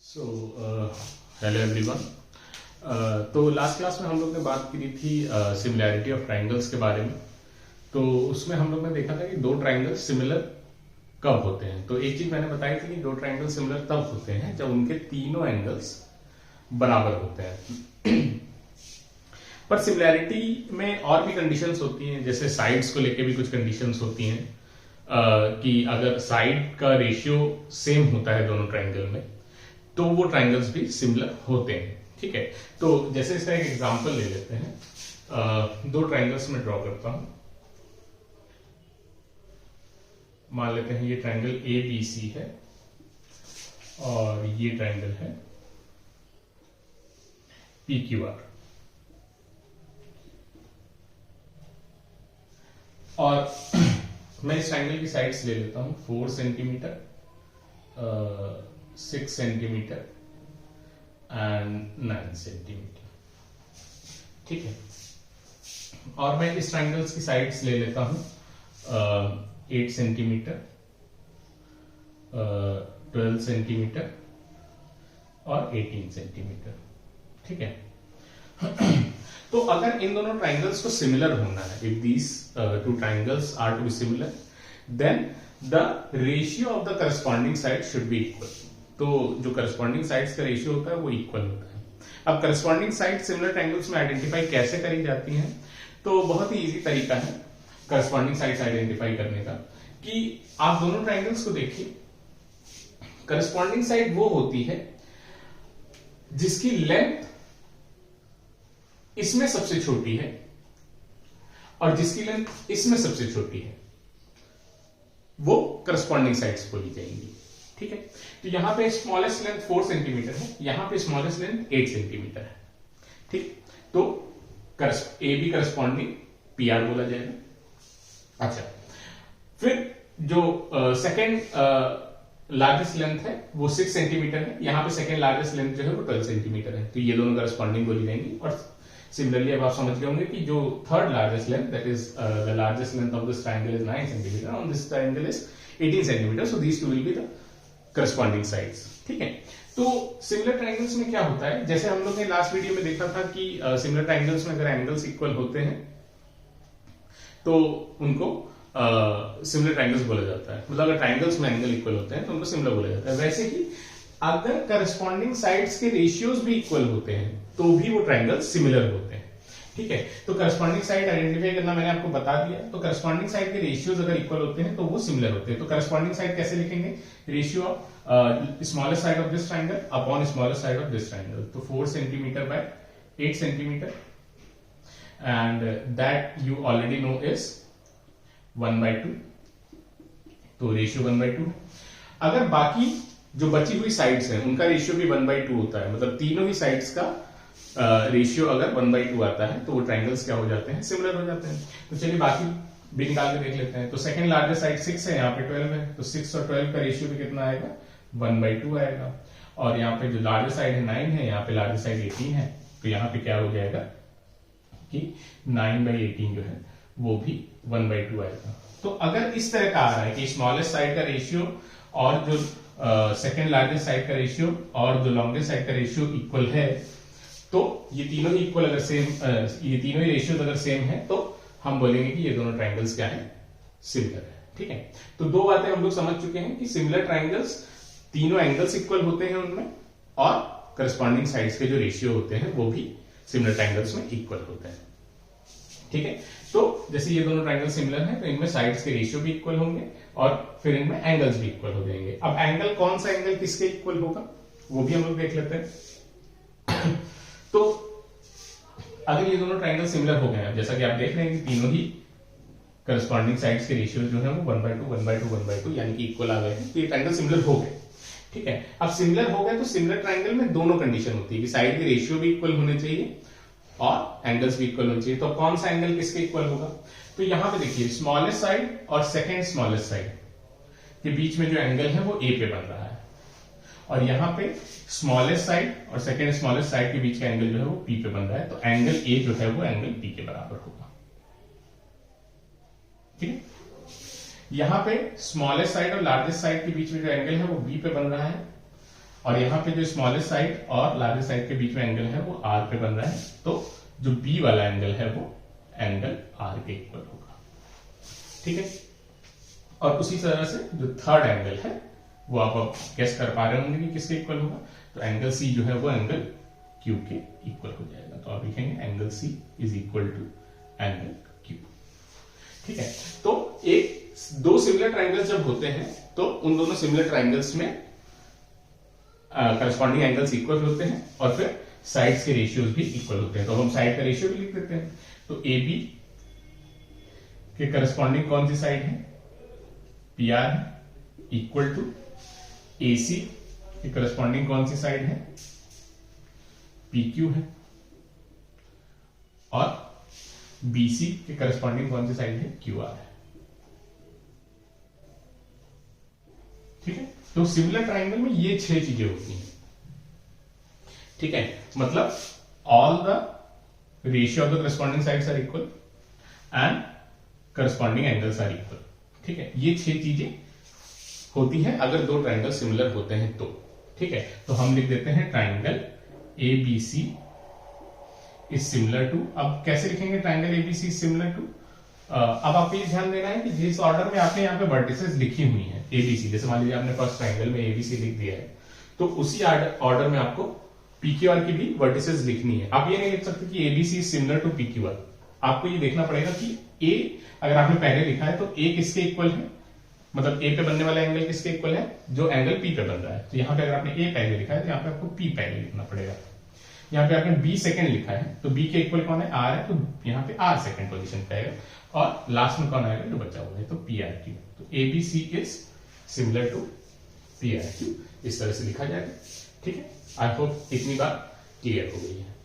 So hello everyone. तो last class में हम लोग ने बात की थी सिमिलैरिटी ऑफ ट्राइंगल्स के बारे में। तो उसमें हम लोग ने देखा था कि दो ट्राइंगल्स सिमिलर कब होते हैं। तो एक चीज मैंने बताई थी कि दो ट्राइंगल सिमिलर तब होते हैं जब उनके तीनों एंगल्स बराबर होते हैं। पर सिमिलैरिटी में और भी कंडीशंस होती हैं, जैसे साइड्स को लेके भी कुछ कंडीशंस होती हैं कि अगर साइड का रेशियो सेम होता है दोनों ट्राइंगल में तो वो ट्राइंगल्स भी सिमिलर होते हैं। ठीक है, तो जैसे इसका एक एग्जांपल ले लेते हैं। दो ट्राइंगल्स में ड्रॉ करता हूं। मान लेते हैं ये ट्राइंगल ए बी सी है और ये ट्राइंगल है पी क्यू आर। और मैं इस ट्राइंगल की साइड्स ले लेता हूं 4 सेंटीमीटर, 6 सेंटीमीटर एंड 9 सेंटीमीटर। ठीक है, और मैं इस ट्राइंगल्स की साइड्स ले लेता हूं 8 सेंटीमीटर, 12 सेंटीमीटर और 18 सेंटीमीटर। ठीक है, तो अगर इन दोनों ट्राइंगल्स को सिमिलर होना है, if these two triangles are to be similar, then the ratio of the corresponding side should be equal. तो जो करस्पॉन्डिंग साइड्स का रेशियो होता है वो इक्वल होता है। अब करस्पॉन्डिंग साइड सिमिलर ट्राइंगल्स में आइडेंटिफाई कैसे करी जाती हैं, तो बहुत ही इजी तरीका है करस्पॉन्डिंग साइड्स आइडेंटिफाई करने का कि आप दोनों ट्राइंगल्स को देखिए। करस्पॉन्डिंग साइड वो होती है जिसकी लेंथ इसमें सबसे छोटी है और जिसकी लेंथ इसमें सबसे छोटी है, वो करस्पॉन्डिंग साइड्स बोली जाएंगी। ठीक है, तो यहां पे स्मॉलेस्ट लेंथ 4 सेंटीमीटर है, यहां पे स्मॉलेस्ट लेंथ 8 सेंटीमीटर है। ठीक, तो A B corresponding P R बोला जाएगा। अच्छा, फिर जो सेकेंड लार्जेस्ट लेंथ है वो 6 सेंटीमीटर है, यहां पे सेकेंड लार्जेस्ट लेंथ जो है वो 12 सेंटीमीटर है। तो ये दोनों करस्पॉन्डिंग बोली जाएंगी। और सिमिलरली अब आप समझ गए होंगे कि जो third largest length, that is the largest length of this triangle is 9 centimetre और this triangle is 18 centimetre. So these two will be the corresponding sides. ठीक है, तो सिमिलर ट्रायंगल्स में क्या होता है, जैसे हम लोग ने लास्ट वीडियो में देखा था कि सिमिलर ट्रायंगल्स में अगर एंगल्स इक्वल होते हैं तो उनको सिमिलर ट्रायंगल्स बोला जाता है। मतलब अगर ट्रायंगल्स में एंगल इक्वल होते हैं तो उनको सिमिलर बोला जाता है। वैसे ही अगर करस्पॉन्डिंग साइड्स के रेशियोज भी इक्वल होते हैं तो भी वो ट्रायंगल सिमिलर होते हैं। ठीक है, तो करस्पॉन्डिंग साइड आइडेंटिफाई करना मैंने आपको बता दिया। तो करस्पॉन्डिंग साइड के रेशियोज अगर इक्वल होते हैं तो वो सिमिलर होते हैं। तो करस्पॉन्डिंग साइड कैसे लिखेंगे, ratio of smallest side of this triangle upon smallest side of this triangle. तो 4 centimetre bye 8 centimetre and that you already know is 1/2। तो रेशियो 1/2। अगर बाकी जो बची हुई साइड्स हैं उनका रेशियो भी 1/2 होता है, मतलब तीनों ही साइड्स का रेशियो अगर 1/2 आता है तो वो ट्रायंगल्स क्या हो जाते हैं, सिमिलर हो जाते हैं। तो चलिए बाकी भी निकाल के देख लेते हैं। तो सेकंड लार्जेस्ट साइड 6 है, यहाँ पे 12 है, तो 6 और 12 का रेशियो भी कितना आएगा, 1/2 आएगा। और यहाँ पे जो लार्जेस्ट साइड है 9 है, यहाँ पे लार्जेस्ट साइड 18 है, तो यहाँ पे क्या हो जाएगा कि 9/18 जो है वो भी 1/2 आएगा। तो अगर इस तरह का आ रहा है कि स्मॉलेस्ट साइड का रेशियो और जो सेकेंड लार्जेस्ट साइड का रेशियो और जो लॉन्गेस्ट साइड का रेशियो इक्वल है, तो ये तीनों ही इक्वल अगर सेम, ये तीनों ही रेशियोज अगर सेम है तो हम बोलेंगे कि ये दोनों ट्रायंगल्स क्या है, सिमिलर है। ठीक है, तो दो बातें हम लोग समझ चुके हैं कि सिमिलर ट्रायंगल्स तीनों एंगल्स इक्वल होते हैं उनमें, और करस्पॉन्डिंग साइड्स के जो रेशियो होते हैं वो भी सिमिलर ट्रायंगल्स में इक्वल होते हैं। ठीक है, तो जैसे ये दोनों ट्रायंगल सिमिलर हैं तो इनमें साइड्स के रेशियो भी इक्वल होंगे और फिर इनमें एंगल्स भी इक्वल हो जाएंगे। अब एंगल, कौन सा एंगल किसके इक्वल होगा वो भी हम लोग देख लेते हैं। तो अगर ये दोनों ट्रायंगल सिमिलर हो गए हैं, जैसा कि आप देख रहे हैं कि तीनों ही करस्पॉन्डिंग साइड्स के रेशियो जो है वो 1/2 1/2 1/2 यानी कि इक्वल आ गए हैं, तो ये ट्रायंगल सिमिलर हो गए। ठीक है, अब सिमिलर हो गए तो सिमिलर ट्रायंगल में दोनों कंडीशन होती है कि साइड के रेशियो भी इक्वल होने चाहिए और एंगल्स भी इक्वल होने चाहिए। तो कौन सा एंगल किसके इक्वल होगा, तो यहां पे देखिए स्मॉलेस्ट साइड और सेकेंड स्मॉलेस्ट साइड के बीच में जो एंगल है वो ए पे बन रहा है, और यहां पे स्मॉलेस्ट साइड और सेकेंड स्मॉलेस्ट साइड के बीच का एंगल जो है वो पी पे बन रहा है। तो एंगल ए जो है वो एंगल पी के बराबर होगा। ठीक है, यहां पे स्मॉलेस्ट साइड और लार्जेस्ट साइड के बीच में जो एंगल है वो बी पे बन रहा है और यहाँ पे जो स्मॉलेस्ट साइड और लार्जेस्ट साइड के बीच में एंगल है वो आर पे बन रहा है, तो जो बी वाला एंगल है वो एंगल आर के इक्वल होगा। ठीक है, और उसी तरह से जो थर्ड एंगल है वो आप गेस कर पा रहे होंगे कि किसके इक्वल होगा, तो एंगल सी जो है वो एंगल क्यू के इक्वल हो जाएगा। तो आप लिखेंगे angle C is equal to angle Q. ठीक है, तो दो सिमिलर ट्राइंगल्स जब होते हैं तो उन दोनों सिमिलर ट्राइंगल्स में करस्पॉन्डिंग एंगल्स इक्वल होते हैं और फिर साइड्स के रेशियोज भी इक्वल होते हैं। तो हम साइड का रेशियो भी लिख देते हैं। तो ए बी के करस्पॉन्डिंग कौन सी साइड है, पी आर है, इक्वल टू ए सी के करस्पॉन्डिंग कौन सी साइड है, पी क्यू है, और बी सी के करस्पॉन्डिंग कौन सी साइड है, क्यू आर है। ठीक है, तो सिमिलर ट्राइंगल में ये 6 चीजें होती हैं। ठीक है, मतलब all the ratio of the corresponding sides are equal and corresponding angles are equal. ठीक है, ये 6 चीजें होती हैं अगर दो ट्राइंगल सिमिलर होते हैं तो। ठीक है, तो हम लिख देते हैं triangle A B C is similar to. अब कैसे लिखेंगे triangle A B C is similar to, अब आपको ये ध्यान देना है कि जिस ऑर्डर में आपने यहाँ पे वर्टिसेस लिखी हुई हैं एबीसी, जैसे मान लीजिए आपने फर्स्ट ट्राइंगल में एबीसी लिख दिया है, तो उसी ऑर्डर में आपको पीक्यूआर की भी वर्टिसेस लिखनी है। आप ये नहीं लिख सकते कि ABC is similar to PQR. आपको ये देखना पड़ेगा कि ए अगर आपने पहले लिखा है तो ए किसके इक्वल है, मतलब ए पे बनने वाला एंगल किसके इक्वल है, जो एंगल पी पे बन रहा है। तो यहाँ पे अगर आपने ए पहले लिखा है तो यहाँ पे आपको पी पहले लिखना पड़ेगा। यहाँ पे आपने बी सेकंड लिखा है तो बी के इक्वल कौन है, आर है, तो यहाँ पे आर सेकंड पोजीशन पे आएगा, और लास्ट में कौन आएगा, जो बचा हुआ है, तो पी आर क्यू। तो A B C is similar to P R Q, इस तरह से लिखा जाएगा। ठीक है, आई होप इतनी बात क्लियर हो गई है।